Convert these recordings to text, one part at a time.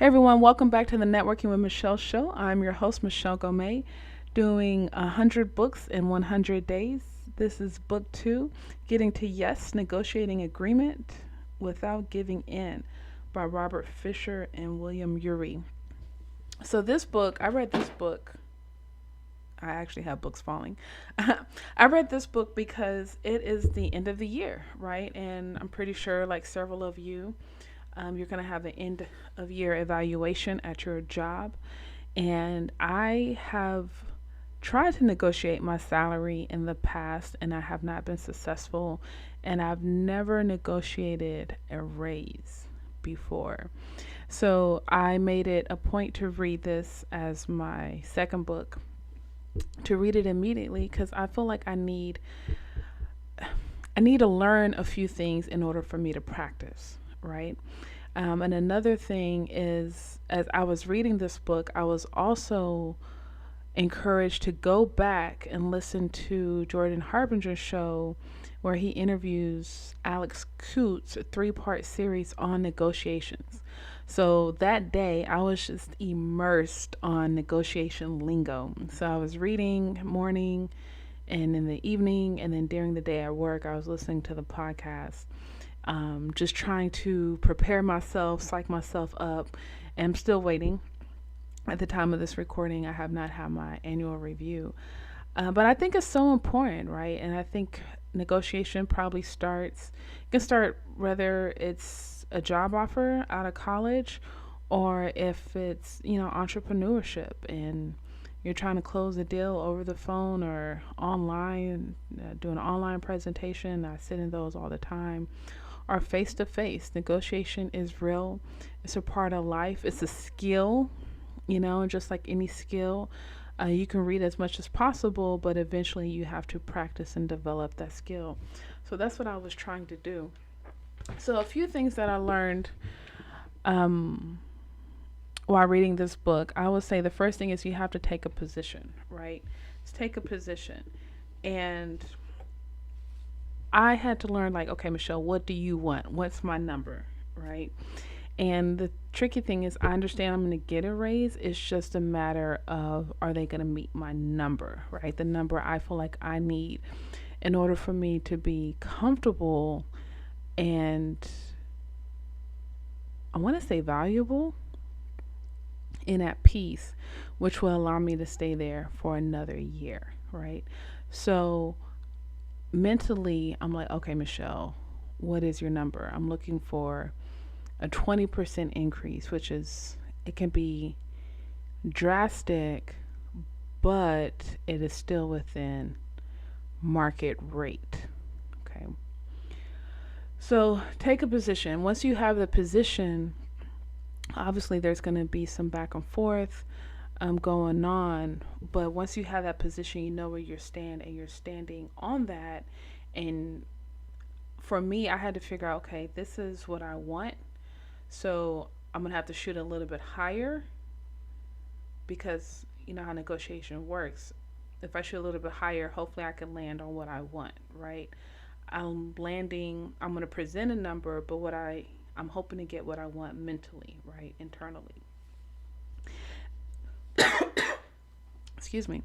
Hey everyone, welcome back to the Networking with Michelle show. I'm your host, Michelle Gomez, doing 100 books in 100 days. This is book two, Getting to Yes, Negotiating Agreement Without Giving In by Robert Fisher and William Ury. So, this book, I read this book. I actually have books falling. I read this book because it is the end of the year, right? And I'm pretty sure, like several of you, you're going to have an end of year evaluation at your job. And I have tried to negotiate my salary in the past and I have not been successful. And I've never negotiated a raise before. So I made it a point to read this as my second book, to read it immediately because I feel like I need to learn a few things in order for me to practice, right? And another thing is, as I was reading this book, I was also encouraged to go back and listen to Jordan Harbinger's show where he interviews Alex Coots, a three-part series on negotiations. So that day, I was just immersed on negotiation lingo. So I was reading morning and in the evening, and then during the day at work, I was listening to the podcast, just trying to prepare myself, psych myself up. And I'm still waiting. At the time of this recording, I have not had my annual review. But I think it's so important, right? And I think negotiation probably can start whether it's a job offer out of college or if it's, entrepreneurship and you're trying to close a deal over the phone or online, do an online presentation. I sit in those all the time. Or face to face. Negotiation is real, it's a part of life, it's a skill, and just like any skill, you can read as much as possible, but eventually you have to practice and develop that skill. So that's what I was trying to do. So, a few things that I learned um, while reading this book, I would say the first thing is you have to take a position, right? Just take a position. And I had to learn, like, okay, Michelle, what do you want? What's my number, right? And the tricky thing is, I understand I'm going to get a raise. It's just a matter of, are they going to meet my number, right? The number I feel like I need in order for me to be comfortable and, I want to say, valuable and at peace, which will allow me to stay there for another year, right? So mentally, I'm like, okay, Michelle, what is your number? I'm looking for a 20% increase, which is, it can be drastic, but it is still within market rate. Okay. So take a position. Once you have the position, obviously there's going to be some back and forth going on. But once you have that position, you know where you stand and you're standing on that. And for me, I had to figure out, okay, this is what I want. So I'm going to have to shoot a little bit higher because you know how negotiation works. If I shoot a little bit higher, hopefully I can land on what I want, right? I'm going to present a number, but I'm hoping to get what I want mentally, right? Internally. Excuse me.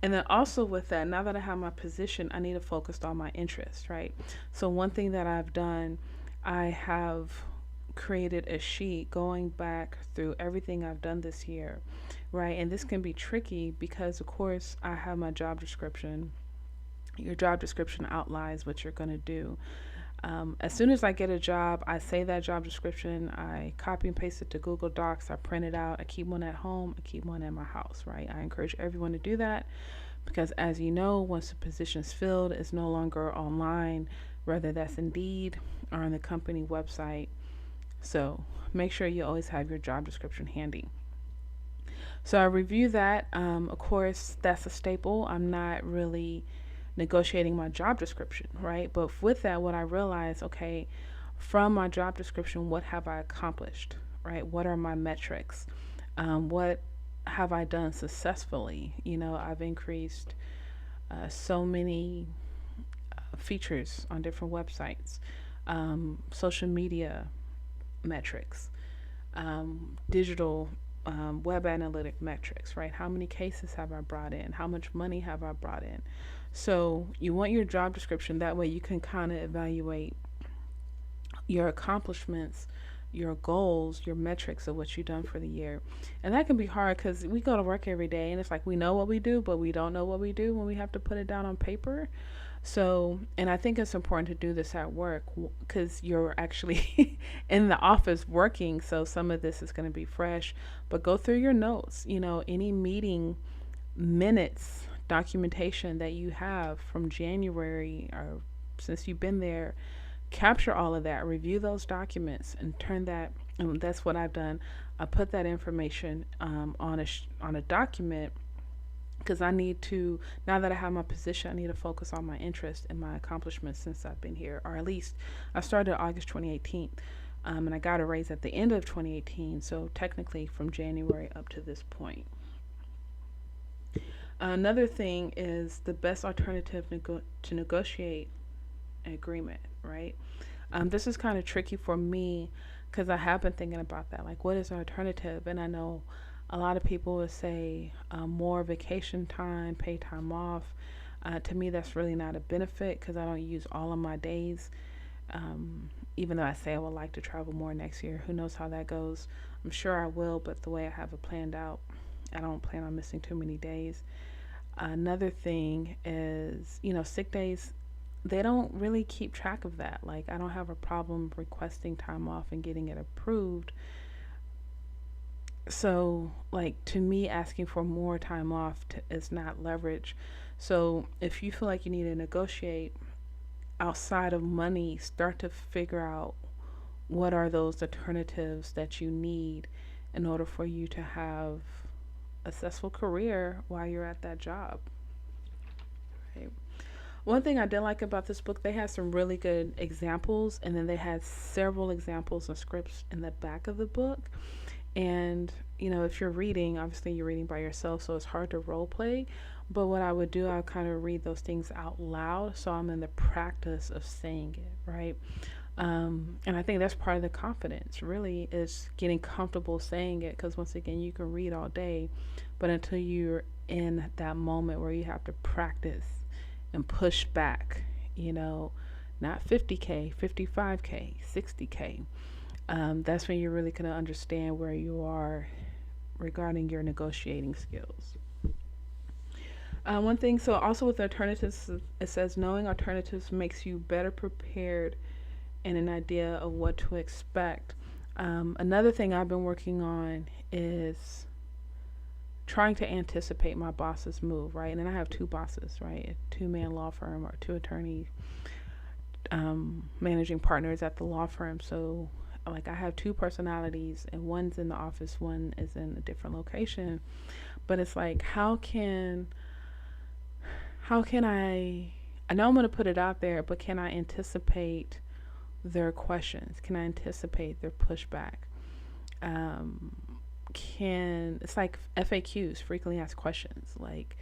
And then also with that, now that I have my position, I need to focus on my interests, right? So one thing that I've done, I have created a sheet going back through everything I've done this year, right? And this can be tricky because, of course, I have my job description. Your job description outlines what you're going to do. As soon as I get a job, I say that job description, I copy and paste it to Google Docs, I print it out, I keep one at home, I keep one at my house, right? I encourage everyone to do that because, as you know, once the position is filled, it's no longer online, whether that's Indeed or on the company website. So make sure you always have your job description handy. So I review that. Of course, that's a staple. I'm not really negotiating my job description, right? But with that, what I realized, okay, from my job description, what have I accomplished, right? What are my metrics? What have I done successfully? I've increased so many features on different websites, social media metrics. digital web analytic metrics, right? How many cases have I brought in? How much money have I brought in? So you want your job description. That way you can kind of evaluate your accomplishments, your goals, your metrics of what you've done for the year. And that can be hard because we go to work every day and it's like we know what we do, but we don't know what we do when we have to put it down on paper. So, and I think it's important to do this at work because you're actually in the office working. So some of this is going to be fresh, but go through your notes, any meeting minutes, documentation that you have from January or since you've been there, capture all of that, review those documents, and turn that. And that's what I've done. I put that information on a document because I need to. Now that I have my position, I need to focus on my interest and my accomplishments since I've been here, or at least I started August 2018, and I got a raise at the end of 2018. So technically, from January up to this point. Another thing is the best alternative to negotiate an agreement, right? This is kind of tricky for me because I have been thinking about that. Like, what is an alternative? And I know a lot of people would say more vacation time, pay time off. To me, that's really not a benefit because I don't use all of my days. Even though I say I would like to travel more next year, who knows how that goes? I'm sure I will, but the way I have it planned out, I don't plan on missing too many days. Another thing is, sick days, they don't really keep track of that. Like, I don't have a problem requesting time off and getting it approved. So, like, to me, asking for more time off is not leverage. So, if you feel like you need to negotiate outside of money, start to figure out what are those alternatives that you need in order for you to have a successful career while you're at that job. Right? One thing I did like about this book, they had some really good examples, and then they had several examples and scripts in the back of the book. And, if you're reading, obviously you're reading by yourself, so it's hard to role play. But what I would do, I would kind of read those things out loud, so I'm in the practice of saying it, right? And I think that's part of the confidence, really, is getting comfortable saying it. Because once again, you can read all day, but until you're in that moment where you have to practice and push back, not 50K, 55K, 60K. That's when you're really going to understand where you are regarding your negotiating skills. One thing, so also with alternatives, it says knowing alternatives makes you better prepared and an idea of what to expect. Another thing I've been working on is trying to anticipate my boss's move, right? And then I have two bosses, right? A two-man law firm or two attorney managing partners at the law firm. So, like, I have two personalities, and one's in the office, one is in a different location. But it's like, how can I know I'm going to put it out there, but can I anticipate their questions? Can I anticipate their pushback? It's like FAQs, frequently asked questions. Like,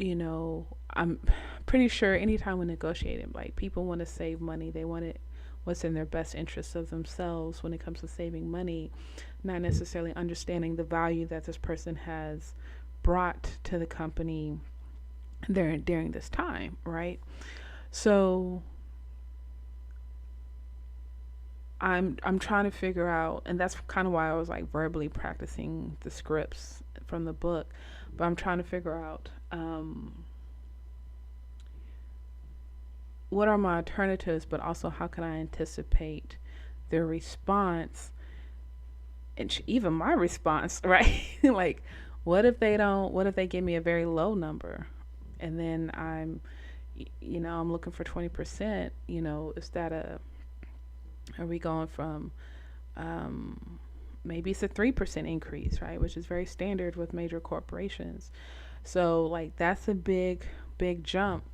I'm pretty sure anytime we negotiate, like, people want to save money. They want it what's in their best interest of themselves when it comes to saving money, not necessarily understanding the value that this person has brought to the company during this time, right? So I'm trying to figure out, and that's kind of why I was like verbally practicing the scripts from the book, but I'm trying to figure out what are my alternatives, but also how can I anticipate their response and even my response, right? Like, what if they give me a very low number, and then I'm looking for 20%, is that are we going from, maybe it's a 3% increase, right? Which is very standard with major corporations. So, like, that's a big, big jump.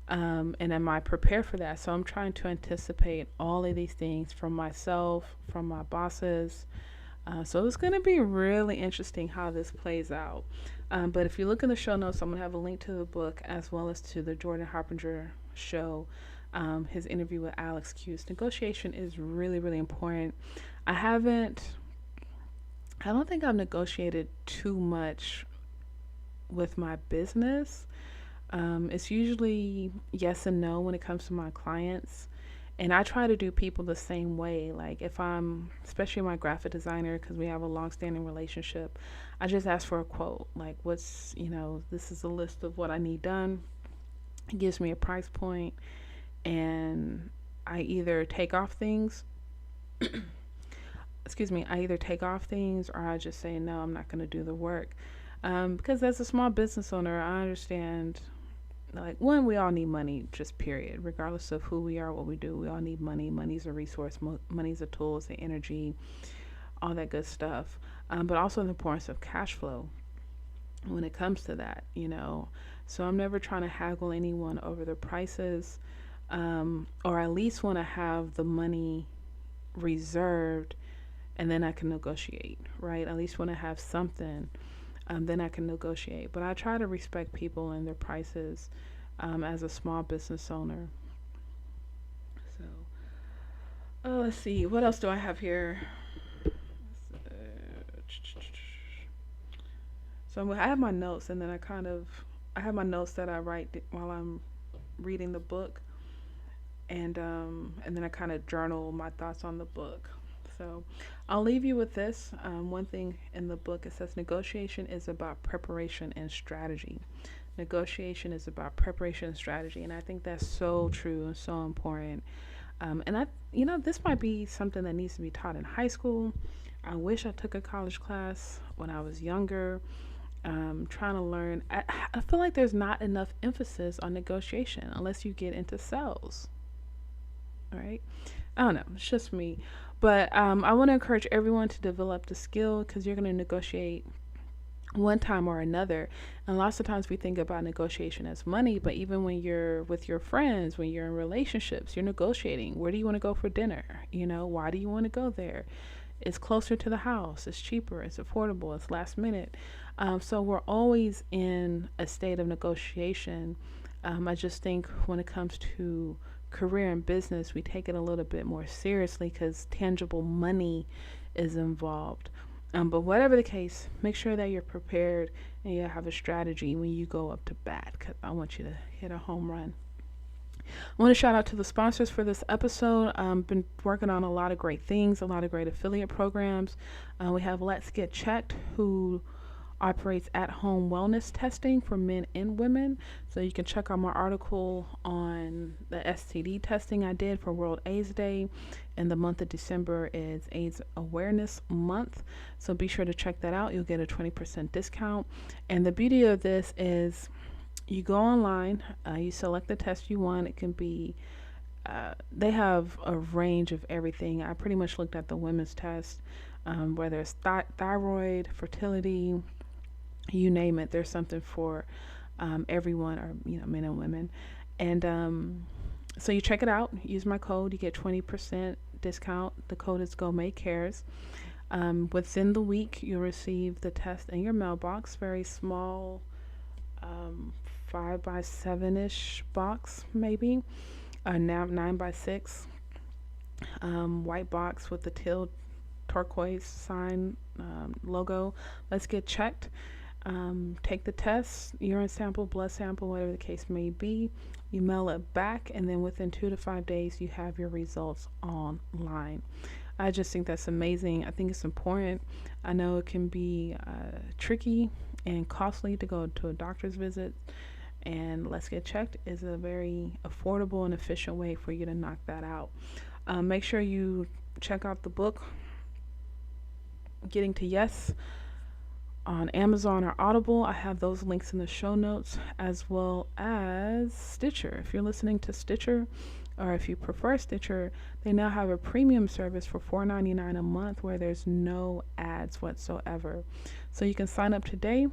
And am I prepared for that? So I'm trying to anticipate all of these things from myself, from my bosses. So it's going to be really interesting how this plays out. But if you look in the show notes, I'm going to have a link to the book as well as to the Jordan Harbinger show, his interview with Alex Hughes. Negotiation is really, really important. I haven't I don't think I've negotiated too much with my business. It's usually yes and no when it comes to my clients. And I try to do people the same way. Like if I'm, especially my graphic designer, because we have a long-standing relationship, I just ask for a quote. Like, this is a list of what I need done. It gives me a price point, and I either take off things. Excuse me. I either take off things, or I just say no. I'm not going to do the work. Because as a small business owner, I understand, like, one, we all need money, just period, regardless of who we are, what we do. We all need money. Money's a resource. Money's a tool. It's the energy, all that good stuff. But also the importance of cash flow when it comes to that. So I'm never trying to haggle anyone over the prices, or at least want to have the money reserved, and then I can negotiate, right? At least want to have something, then I can negotiate. But I try to respect people and their prices, as a small business owner. So, let's see, what else do I have here? So I have my notes, and then I have my notes that I write while I'm reading the book, and then I kind of journal my thoughts on the book. So I'll leave you with this. One thing in the book, it says negotiation is about preparation and strategy. Negotiation is about preparation and strategy, and I think that's so true and so important. This might be something that needs to be taught in high school. I wish I took a college class when I was younger. Trying to learn. I feel like there's not enough emphasis on negotiation unless you get into sales. All right. I don't know. It's just me. But I want to encourage everyone to develop the skill, because you're going to negotiate one time or another. And lots of times we think about negotiation as money, but even when you're with your friends, when you're in relationships, you're negotiating. Where do you want to go for dinner? Why do you want to go there? It's closer to the house. It's cheaper. It's affordable. It's last minute. So we're always in a state of negotiation. I just think when it comes to career and business, we take it a little bit more seriously because tangible money is involved. But whatever the case, make sure that you're prepared and you have a strategy when you go up to bat, because I want you to hit a home run. I want to shout out to the sponsors for this episode. Been working on a lot of great things, a lot of great affiliate programs. We have Let's Get Checked, who operates at-home wellness testing for men and women. So you can check out my article on the STD testing I did for World AIDS Day. And the month of December is AIDS Awareness Month. So be sure to check that out. You'll get a 20% discount. And the beauty of this is you go online, you select the test you want. It can be, they have a range of everything. I pretty much looked at the women's test, whether it's thyroid, fertility, you name it. There's something for everyone, or men and women. And so you check it out. Use my code. You get 20% discount. The code is Go Make Cares. Within the week, you'll receive the test in your mailbox. Very small, 5x7-ish box, maybe. Now 9x6. White box with the teal turquoise sign, logo. Let's Get Checked. Take the test, urine sample, blood sample, whatever the case may be. You mail it back, and then within 2 to 5 days, you have your results online. I just think that's amazing. I think it's important. I know it can be tricky and costly to go to a doctor's visit, and Let's Get Checked is a very affordable and efficient way for you to knock that out. Make sure you check out the book, Getting to Yes, on Amazon or Audible. I have those links in the show notes, as well as Stitcher. If you're listening to Stitcher, or if you prefer Stitcher, they now have a premium service for $4.99 a month where there's no ads whatsoever. So you can sign up today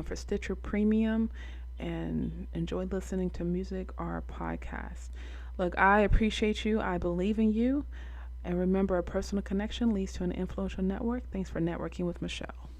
for Stitcher Premium and enjoy listening to music or podcasts. Look, I appreciate you. I believe in you. And remember, a personal connection leads to an influential network. Thanks for networking with Michelle.